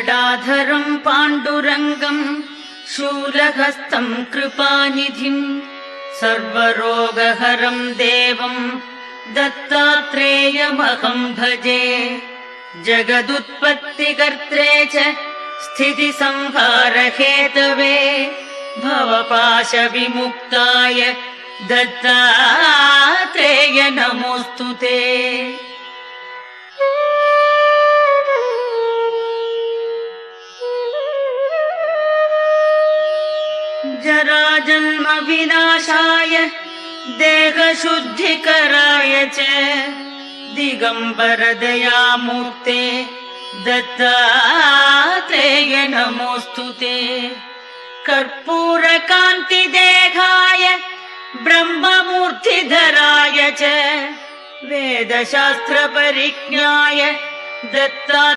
गदाधरम् पाण्डुरङ्गम् शूलहस्तम् कृपानिधिम् सर्वरोगहरम् देवम् दत्तात्रेयमहम् भजे। जगदुत्पत्तिकर्त्रे च स्थितिसंहारहेतवे भवपाशविमुक्ताय दत्तात्रेय नमोऽस्तु ते। जराजन्म विनाशाय देहशुद्धिकराय च दिगम्बर दयामूर्ते दत्तात्रेय नमोऽस्तु ते। कर्पूरकान्तिदेहाय ब्रह्ममूर्तिधराय च वेदशास्त्रपरिज्ञाय दत्ता